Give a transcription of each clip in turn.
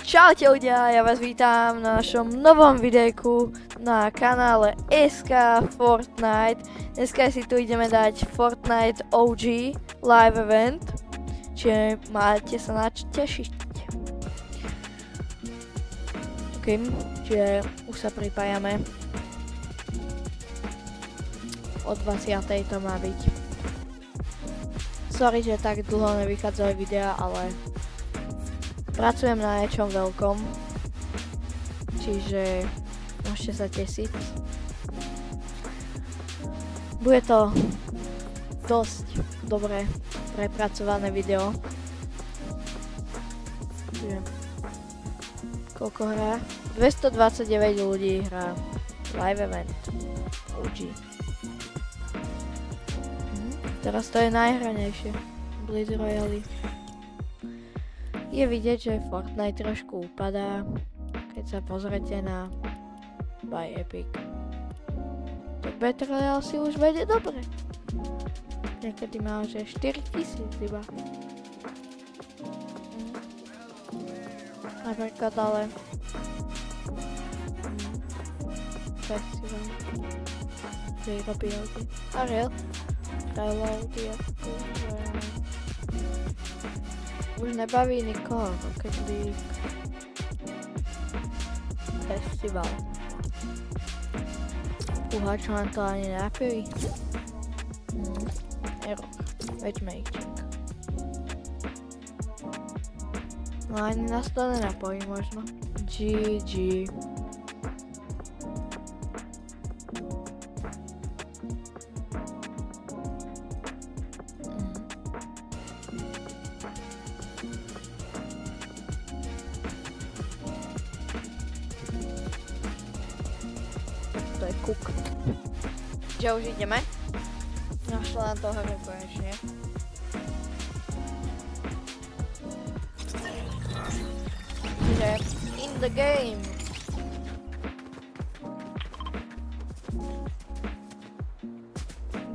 Čaute ľudia, ja vás vítam na našom novom videjku na kanále SK Fortnite. Dneska si tu ideme dať Fortnite OG live event, čiže máte sa na čo tešiť. Ok, čiže už sa pripájame. O 20. to má byť. Sorry, že tak dlho nevychádzali videa, ale pracujem na niečom veľkom, čiže môžete sa tešiť. Bude to dosť dobre prepracované video. Čiže koľko hrá? 229 ľudí hrá live event OG. Teraz to je najhranejšie. Blitz Royale. Je vidieť, že Fortnite trošku upadá, keď sa pozrete na Buy Epic. Tak Battle Royale si už vedie dobre. Niekedy má že 4000 iba. Napríklad ale Festival výroby auty. A real? Reloady už nebaví nikoho, keď by festival. Čo nám to ani nenapiví. Error. Matchmaking. No ani nás to nenapojí možno. GG. To je kuk. Že už ideme? Našla nám to hru konečne. Čiže in the game.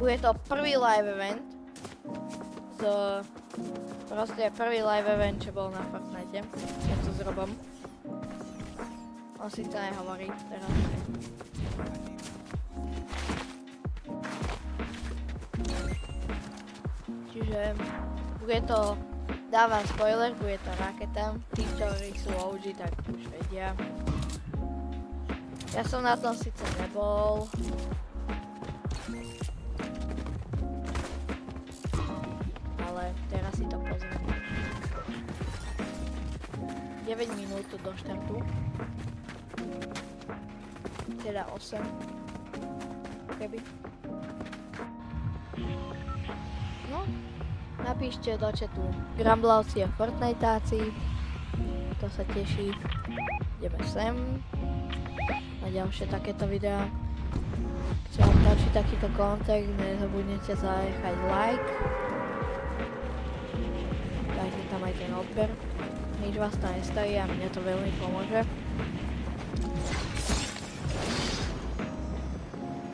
Bude to prvý live event. Proste prvý live event, čo bol na Fortnite. Je to s Robom. On si to nehovorí teraz. Čiže bude to, dávam spoiler, bude to raketa. Tí, ktorí sú OG, tak už vedia. Ja som na tom síce nebol. Ale teraz si to pozriem. 9 minút do štartu. Teda 8. Keby. No, napíšte do chatu Gramblavci a Fortniteáci. To sa teší. Ideme sem. Na ďalšie takéto videá. Keď vám páči takýto content, nezabudnite zanechať like. Dajte tam aj ten odber. Nič vás to nestojí a mne to veľmi pomôže.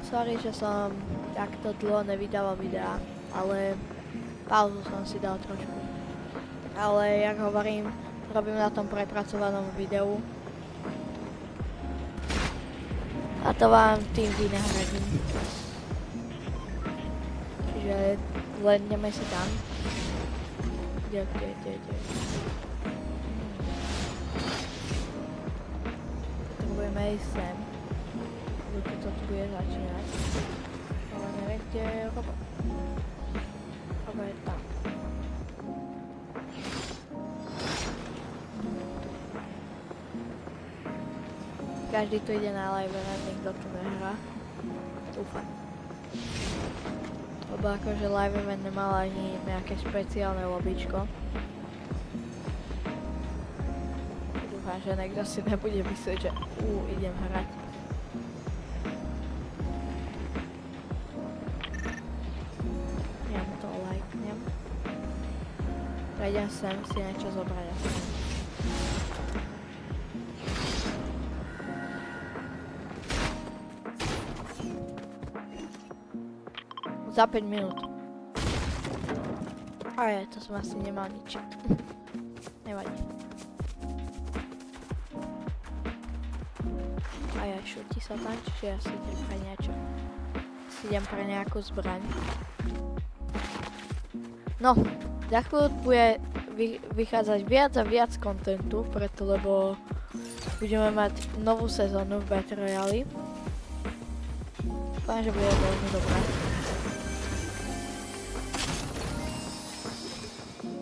Sorry, že som takto dlho nevydával videá, ale pauzu som si dal trošku. Ale jak hovorím, robím na tom prepracovanom videu. A to vám tým vynahradím. Čiže ledneme si tam. Kde. Potrebujeme ísť sem. To tu bude začínať. Ale neviem, kde je Robo. Robo je tam. Každý tu ide na live event, niekto tu nehrá. Dúfam. Lebo akože live event nemal ani nejaké špeciálne lobičko. Dúfam, že niekto si nebude myslieť, že idem hrať. Prejdem sem si niečo zobrať asi. Za 5 minút. Aj, to som asi nemal nič. Nevadí. Aj, šutí sa tam, čiže ja si idem pre niečo. Si idem pre nejakú zbraň. No, za chvíľu bude vychádzať viac a viac kontentu, preto lebo budeme mať novú sezónu v Battle Royale. Dúfam, že bude veľmi dobrá.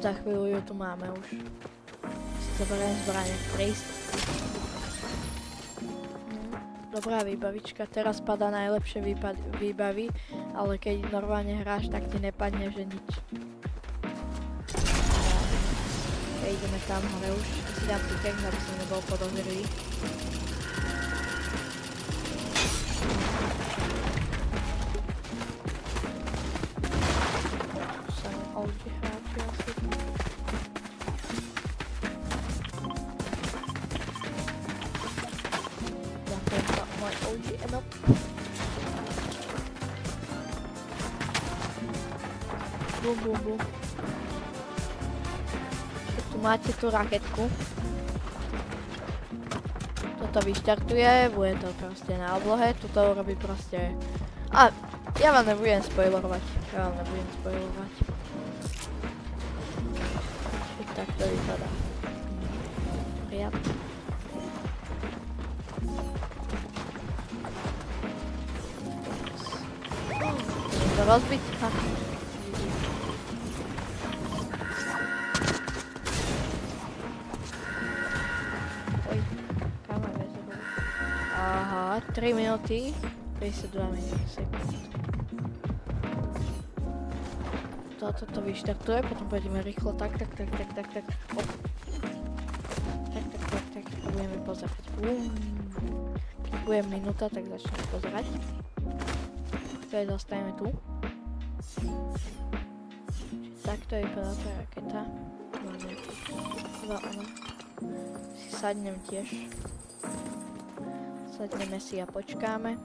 Za chvíľu ju tu máme už. Si zoberiem zbranie. Dobrá výbavička, teraz padá najlepšie výbavy, ale keď normálne hráš, tak ti nepadne, že nič. Keď ideme tam hore už, si dám pickaxe, aby som nebol podozrivý. Tu sa mi OG hráči asi. OG ML. Bum, bum, bum. Tu máte tú raketku. Toto vyštartuje, bude to proste na oblohe, toto urobí proste... A ja vám nebudem spoilerovať. Tak to vypadá. Prijatné. To rozbiť? Ha. Oj, kam máme zrovna? Aha, 3 minúty, 52 sekúnd. Toto to vyštartuje, potom pôjdeme rýchlo tak. Tak. A budeme pozerať. Keď bude minúta, tak začneme pozerať. Teď zastavíme tu. Takto vypadá tá raketa. Si sadnem tiež. Sadneme si a počkáme.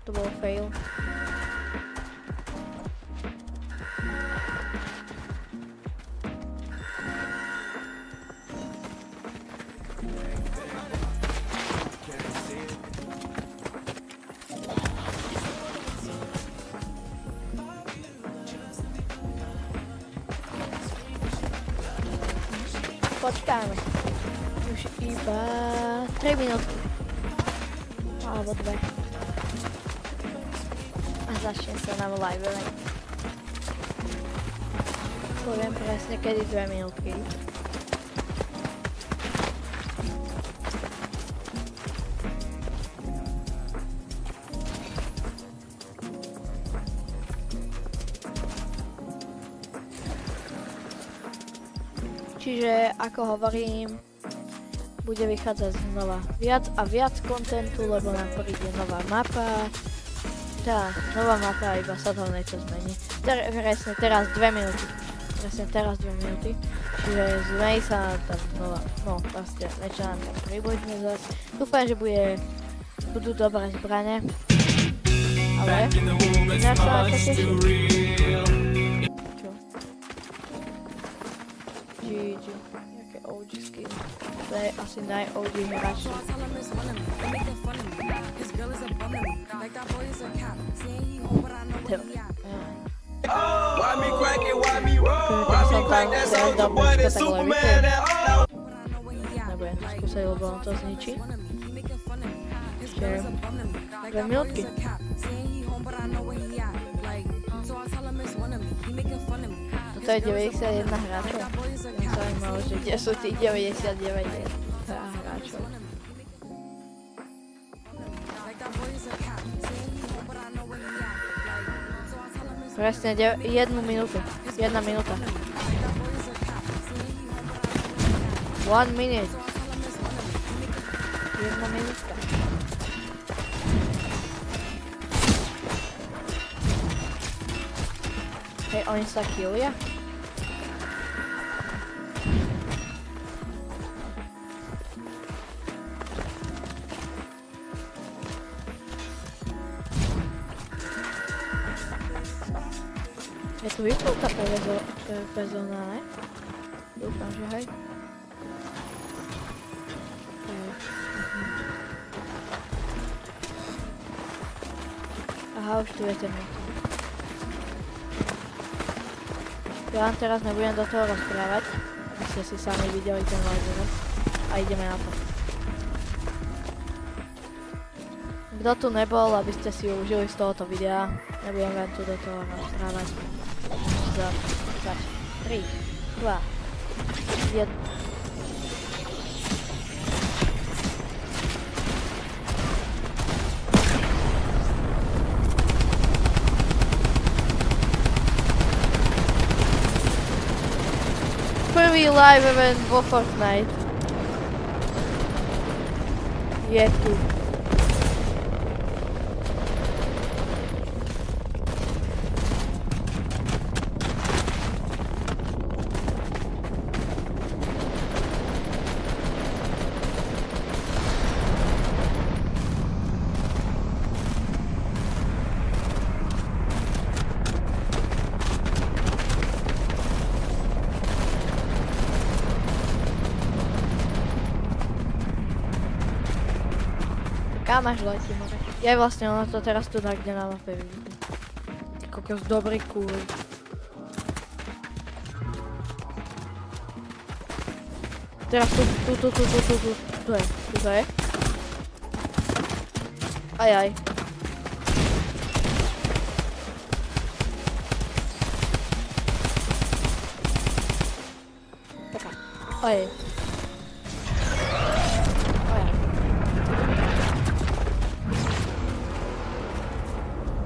To bol fail. Počkáme. Už iba 3 minútky. Alebo 2. A začne sa nám live event. Poviem presne kedy 2 minútky. Čiže ako hovorím, bude vychádzať znova viac a viac kontentu, lebo nám príde nová mapa. Tá nová mapa iba sa toho niečo zmení. Presne teraz 2 minúty. Čiže zmení sa tam znova. No proste niečo nám tam pribudne zase. Dúfam, že budú dobré zbrane. Ale ináč sa na to teším. Čo? GG. Jaké OG skin. To je asi naj-OG hráč. Nebudem to skúsať, lebo on to zničí. Čiže 2 minútky. Toto je 91 hráčov. Mňa zaujímalo, že kde sú tí 99 hráčov. Presne 1 minútu. 1 minúta. 1 minute. 1 minútka. Hej, oni sa killia? Je tu vypnutá PvP zóna, ne? Dúfam, že hej. Aha, už tu je temnota. Ja vám teraz nebudem do toho rozprávať, aby ste si sami videli ten laserec a ideme na to. Kto tu nebol, aby ste si užili z tohoto videa, nebudem vám tu do toho rozprávať. 3, 2, 1. Prvý live event vo Fortnite je tu. Kam až letí, more? Ja vlastne ono to teraz tu tak, kde na mape vidíte. Ty kokos, dobrý kúry. Teraz tu je. Ajaj. Taká. Ajaj.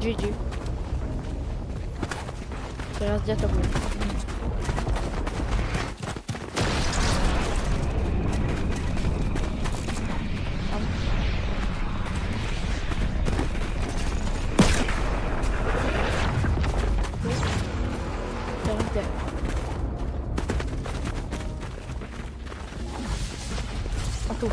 GG. Teraz kde to bude? Tam. Teraz kde? A tu.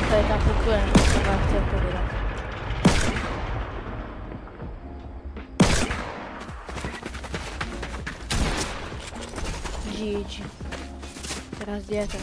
To je tá pokojná, čo som vám chcel povedať. GG. Teraz kde je to?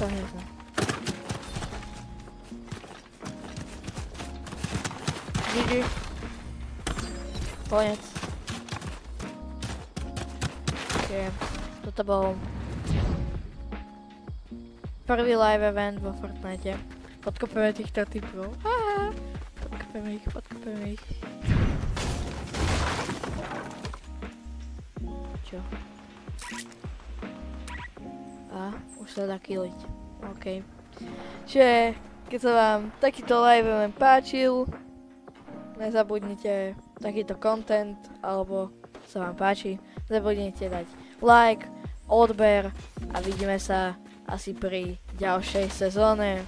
Nikoho neznám. GG. Konec. Toto bol prvý live event vo Fortnite. Podkopujeme týchto typov. Podkopujeme ich. Čo? A už sa dá killiť. OK. Čiže, keď sa vám takýto live event páčil, nezabudnite takýto content, alebo sa vám páči, nezabudnite dať like, odber a vidíme sa asi pri ďalšej sezóne.